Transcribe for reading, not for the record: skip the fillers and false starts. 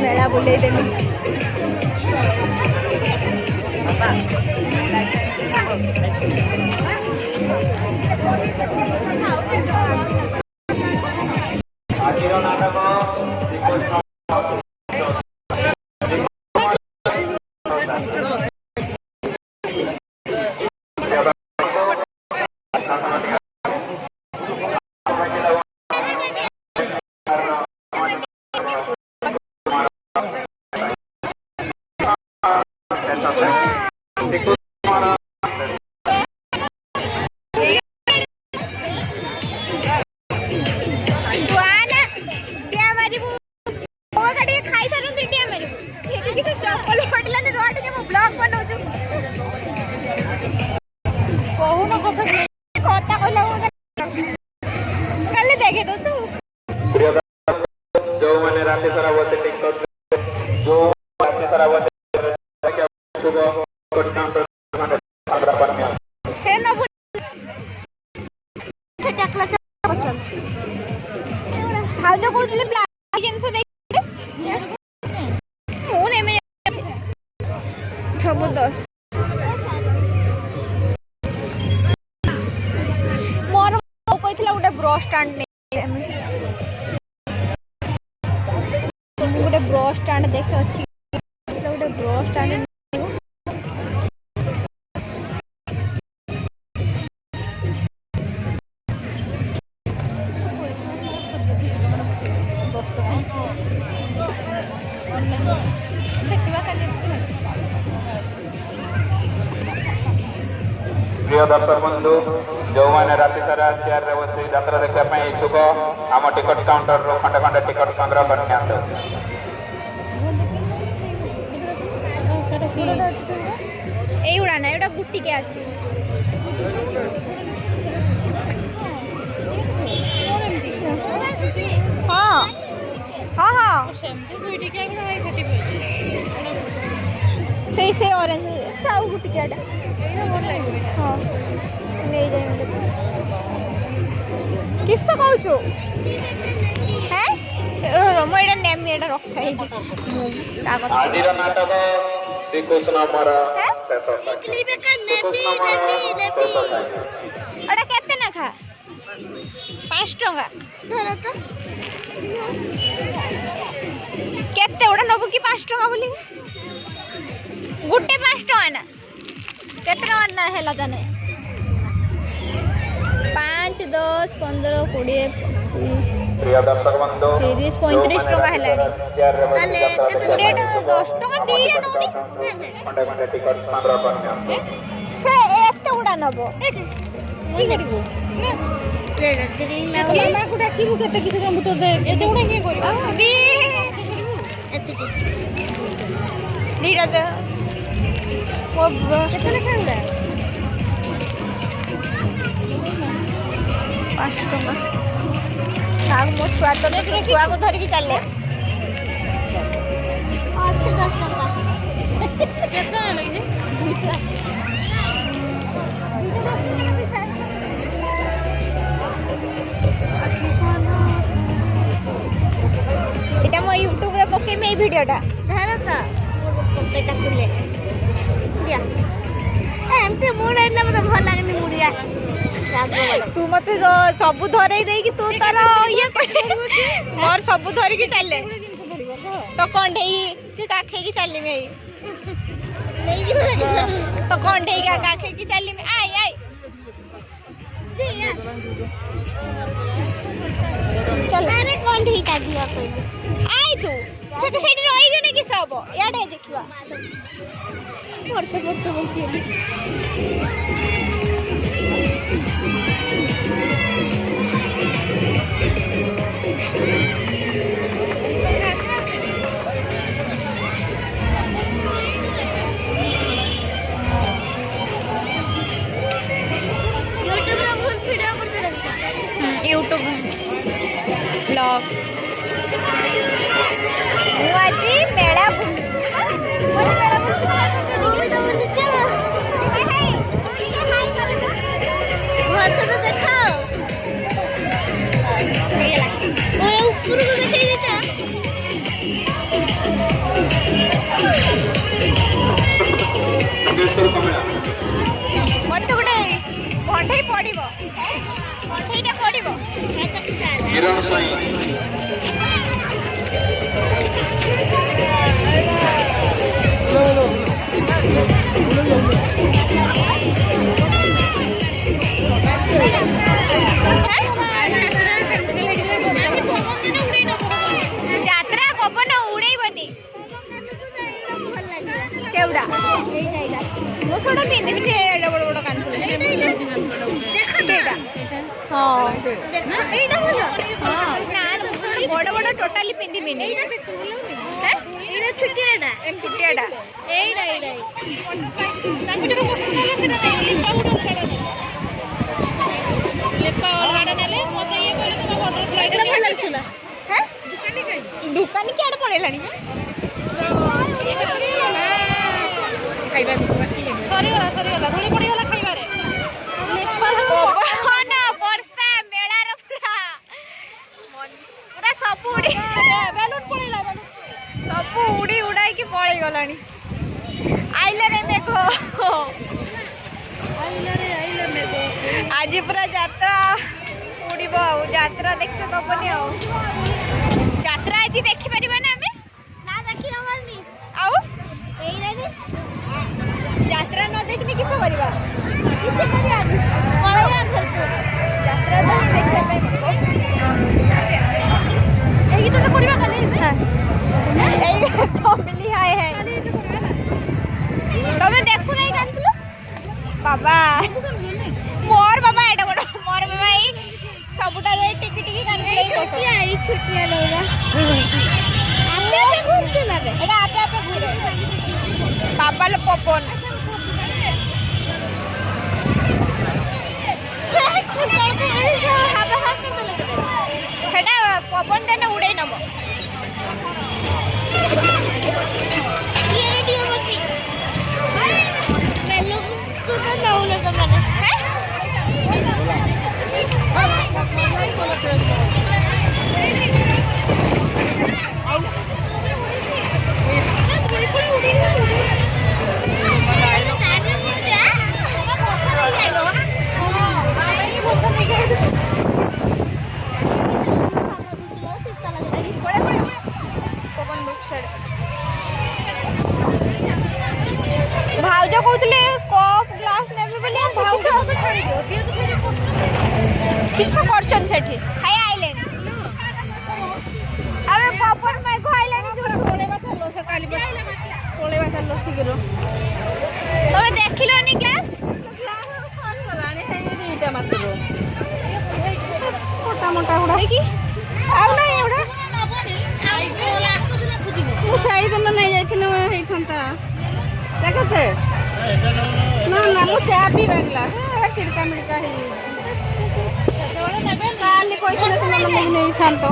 मेला बुले देमी जो मैंने रात सारा वो सेटिंग कर जो रात सारा वो सुबह काउंटर 15 पर में है ना टकला पसंद हाउ जो कोथले ब्लैक जिंस देखते फोन है में जबरदस्त मोर कहथिला उडे ब्रश स्टैंड ने गोटे ब्रश स्टैंड देखे अच्छी गोटे ब्रश स्टैंड प्रिय दर्शक बंधु जो मैंने राति सारा चेयर रे बसी यात्रा देखा इच्छुक आम टिकट काउंटर रो खंडे खंडे टिकट संग्रह करने এইগুড়া না এটা গুটিকে আছে হ্যাঁ হ্যাঁ হ্যাঁ সেই সেই অরেঞ্জ সাউ গুটিকেটা हाँ नहीं जाएंगे किससे कहूँ है मैं एटा नेम एटा रखा है कागज आदिर नाटक श्रीकृष्ण हमारा एटा केते ना खा 5 टका धर तो केते ओडा नबो की 5 टका बोली गुटे 5 टका ना केतना वाला है जाने 5 10 15 20 25 प्रिय दर्शक बंधु 30 35 टका है ताले रेट 10 टका दीरा नोनी खंडे खंडे टिकट संग्रह करने से एते उडा नबो की करिवो ले दीदी मैं को डाकिबो केते किछ हम तो दे एते उडा के करिवो दी एते की दीरा दे केते लेखा उडा 5 टका साग मो छुआ तो छुआ को धर के चले अच्छा 10 टका केतना लइने এটা মই ইউটিউব রে পকেই মে ভিডিওটা ধরো তো পকেটা খুলে দিয়া এমতে মুড়ে না মতে ভাল লাগে নি মুড়িয়া तू मत सब धरई दे कि तू तार ये और सब धरी की चले तो कंढेई तू काखे की चली में तो कंढेई का काखे की चली में आई आई चल अरे कंढेई का दिया कोई आई तू से तो सेठी रही गने कि सब याडे देखबा पड़ते पड़ते बोलती यूट्यूब ब्लॉग आज मेला देखा योगेश्वर कमला मत गोटे कंठई पड़ो कंठईटा पड़ो किरण साई যাত্রা পবন উড়াইবনি কেউডা মো সেটা পিন্ধি পিন্ধি এড়ে বড় বড় কানফুল হ্যাঁ এইটা ভালো না বড় বড় টোটালি পিন্ধিবিনি এইটা ছুটিয়াটা ছুটিয়াটা এইটা এইটা তাকে যেটা পছন্দ হলো সেটা নাই লিপা উড়ল কাটা নেই লেপা অলগাড়া নেলে মতে ইয়ে কইলে তোমার বটরফ্লাইটা ভালো লাগছিল হ্যাঁ দোকানি কি আড় পড়েলানি খাইবা সরিগলা ধুলি পড়িগলা খাইবারে পবন বর্ষা মেলার পুরা পুরা সব উড়ি বেলুন পড়িলা সব উড়ি উড়াইকি পড়াই গলানি আইলে রে মেঘ आज पूरा यात्रा उड़ब यात्रा देखते दबनी यात्रा आज देखी पार ना आम यात्रा न देखने किस करवा यात्रा मिली हाय है तमें देखु नहीं कानफुल बाबा मोर बाबा एटा बड़ मोर बाबा ई सबुटा रे टिकी टिकी कानफुल ई छुटिया लोरा आपे आपे घूमते लागे एटा आपे आपे घुरे बाबा लो पवन সেটা পবন দেন উড়াই নেব भाउज कहते कप ग्लास ने किस कर आइले अरे पवन मेघ आइले तमें देखिलनी ग्लास मोटा मोटा गुड़ा देखी आउ ना एवढा मुसाई दिन नहीं जाइथिले हेइथंता देखते ना ना मु चा पी बागला चिड़का मिड़का हे काली कोइ सुने सुने नहीं शांत